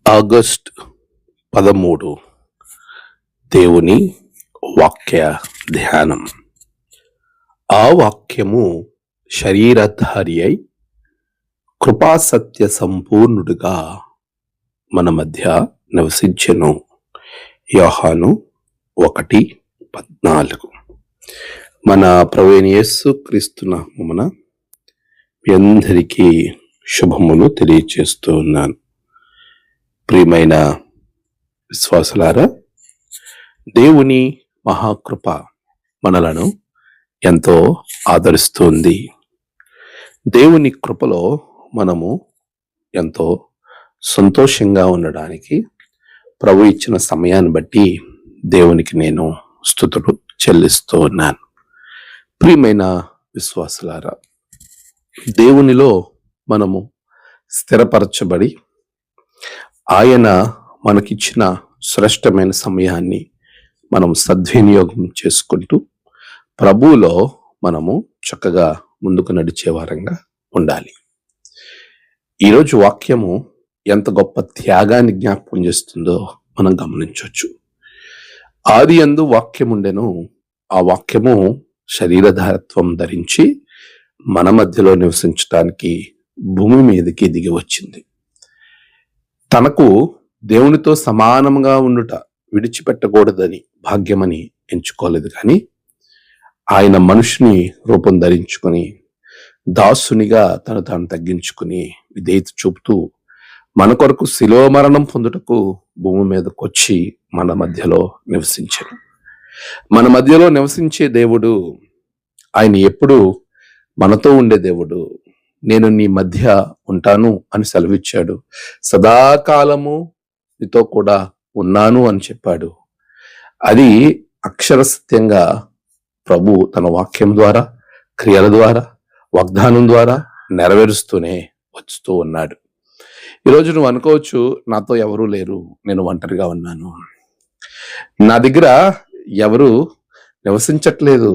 August 13 దేవుని వాక్య ధ్యానం. ఆ వాక్యము శరీరధారి అయి కృపాసత్య సంపూర్ణుడుగా మన మధ్య నివసించెను. యోహాను 1:14. మన ప్రభువైన యేసుక్రీస్తు నామమున మీ అందరికీ శుభములు తెలియచేస్తూ ఉన్నాను. ప్రియమైన విశ్వాసులారా, దేవుని మహాకృప మనలను ఎంతో ఆదరిస్తుంది. దేవుని కృపలో మనము ఎంతో సంతోషంగా ఉండడానికి ప్రభు ఇచ్చిన సమయాన్ని బట్టి దేవునికి నేను స్తుతులు చెల్లిస్తూ ఉన్నాను. ప్రియమైన విశ్వాసులారా, దేవునిలో మనము స్థిరపరచబడి ఆయన మనకిచ్చిన శ్రేష్టమైన సమయాన్ని మనం సద్వినియోగం చేసుకుంటూ ప్రభువులో మనము చక్కగా ముందుకు నడిచే వారంగా ఉండాలి. ఈరోజు వాక్యము ఎంత గొప్ప త్యాగాన్ని జ్ఞాపకం చేస్తుందో మనం గమనించవచ్చు. ఆది యందు వాక్యం ఉండెను, ఆ వాక్యము శరీరధారత్వం ధరించి మన మధ్యలో నివసించడానికి భూమి మీదకి దిగి వచ్చింది. తనకు దేవునితో సమానంగా ఉండుట విడిచిపెట్టకూడదని భాగ్యమని ఎంచుకోలేదు, కానీ ఆయన మనుషుని రూపం ధరించుకొని దాసునిగా తాను తగ్గించుకుని విధేయత చూపుతూ మన కొరకు శిలువ మరణం పొందుటకు భూమి మీదకు వచ్చి మన మధ్యలో నివసించాడు. మన మధ్యలో నివసించే దేవుడు ఆయన ఎప్పుడు మనతో ఉండే దేవుడు. నేను నీ మధ్య ఉంటాను అని సెలవిచ్చాడు. సదాకాలము నీతో కూడా ఉన్నాను అని చెప్పాడు. అది అక్షర సత్యంగా ప్రభు తన వాక్యం ద్వారా, క్రియల ద్వారా, వాగ్దానం ద్వారా నెరవేరుస్తూనే వస్తూ ఉన్నాడు. ఈరోజు నువ్వు అనుకోవచ్చు, నాతో ఎవరూ లేరు, నేను ఒంటరిగా ఉన్నాను, నా దగ్గర ఎవరు నివసించట్లేదు,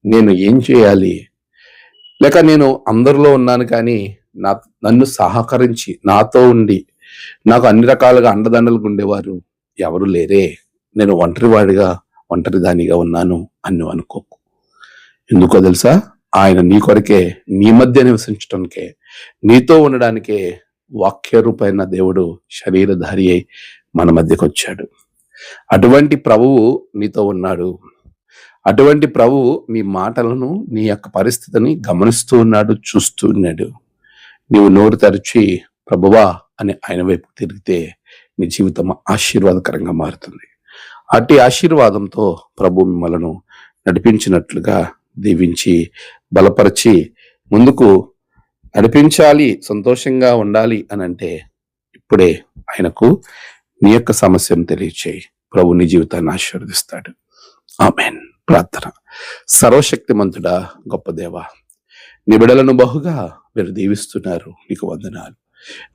నేను ఏం చేయాలి, లేక నేను అందరిలో ఉన్నాను కానీ నన్ను సహకరించి నాతో ఉండి నాకు అన్ని రకాలుగా అండదండలుగా ఉండేవారు ఎవరు లేరే, నేను ఒంటరిదానిగా ఉన్నాను అని నువ్వు అనుకోకు. ఎందుకో తెలుసా? ఆయన నీ కొరకే, నీ మధ్య నివసించడానికే, నీతో ఉండడానికే వాక్య రూపైన దేవుడు శరీరధారి అయి మన మధ్యకు వచ్చాడు. అటువంటి ప్రభువు నీతో ఉన్నాడు. అటువంటి ప్రభువు నీ మాటలను, నీ యొక్క పరిస్థితిని గమనిస్తూ ఉన్నాడు, చూస్తూ ఉన్నాడు. నీవు నోరు తెరిచి ప్రభువా అని ఆయన వైపు తిరిగితే నీ జీవితం ఆశీర్వాదకరంగా మారుతుంది. అట్టి ఆశీర్వాదంతో ప్రభు మిమ్మలను నడిపించినట్లుగా దీవించి బలపరిచి ముందుకు నడిపించాలి, సంతోషంగా ఉండాలి అని అంటే ఇప్పుడే ఆయనకు నీ యొక్క సమస్యను తెలియచేయి. ప్రభు నీ జీవితాన్ని ఆశీర్వదిస్తాడు. ఆమేన్. ప్రార్థన. సర్వశక్తిమంతుడా, గొప్ప దేవా, నీ బిడ్డలను బహుగా మీరు దీవిస్తున్నారు, నీకు వందనాలు.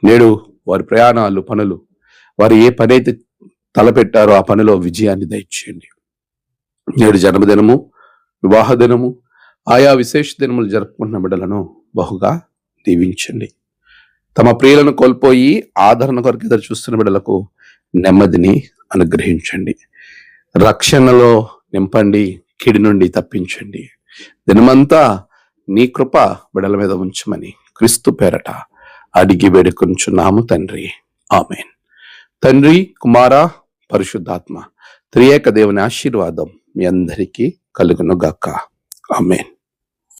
నేడు వారి ప్రయాణాలు, పనులు, వారు ఏ పని అయితే తలపెట్టారో ఆ పనిలో విజయాన్ని దయచేయండి. నేడు జన్మదినము, వివాహ దినము, ఆయా విశేష దినములు జరుపుకుంటున్న బిడ్డలను బహుగా దీవించండి. తమ ప్రియులను కోల్పోయి ఆదరణ కొరకు ఎదురు చూస్తున్న బిడ్డలకు నెమ్మదిని అనుగ్రహించండి. రక్షణలో నింపండి, కీడి నుండి తప్పించండి. దినమంతా నీ కృప బిడ్డల మీద ఉంచమని క్రీస్తు పేరట అడిగి వేడుకొంచున్నాము తండ్రి. ఆమేన్. తండ్రి, కుమార, పరిశుద్ధాత్మ త్రియేక దేవుని ఆశీర్వాదం మీ అందరికీ కలుగును గాక. ఆమేన్.